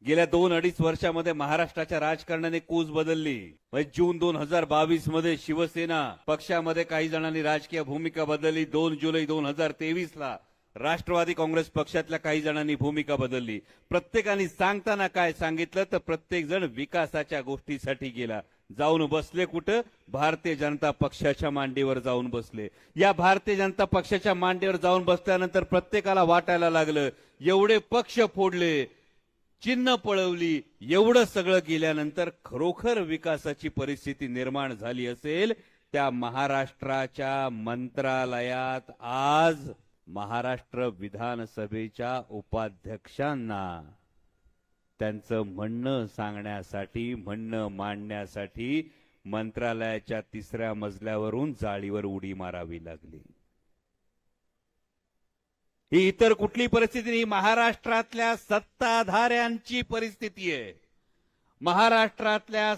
गेल्या 2-2.5 वर्षामध्ये महाराष्ट्राच्या राजकारणाने कूच बदलली। जून 2022 मध्ये शिवसेना पक्षामध्ये काही जणांनी राजकीय भूमिका बदलली। 2 जुलै 2023 ला राष्ट्रवादी काँग्रेस पक्षातल्या काही जणांनी भूमिका बदलली। प्रत्येकाने सांगताना काय सांगितलं तर प्रत्येक जण विकासाच्या गोष्टीसाठी गेला। जाऊन बसले कुठं? भारतीय जनता पक्षाच्या मांडीवर जाऊन बसले। या भारतीय जनता पक्षाच्या मांडीवर जाऊन बसल्यानंतर प्रत्येकाला वाटायला लागलं एवढे पक्ष फोडले, चिन्ह पळवली, एवढं सगळं केल्यानंतर खरोखर विकासाची परिस्थिती निर्माण झाली असेल त्या महाराष्ट्राच्या मंत्रालयात आज महाराष्ट्र विधानसभेच्या उपाध्यक्षांना त्यांचं म्हणणं सांगण्यासाठी, म्हणणं मांडण्यासाठी मंत्रालयाच्या 3ऱ्या मजल्यावरून जाळीवर उडी मारावी लागली। ही इतर कुठली परिस्थिती नाही, महाराष्ट्रातल्या सत्ताधाऱ्यांची परिस्थिती आहे। महाराष्ट्रातल्या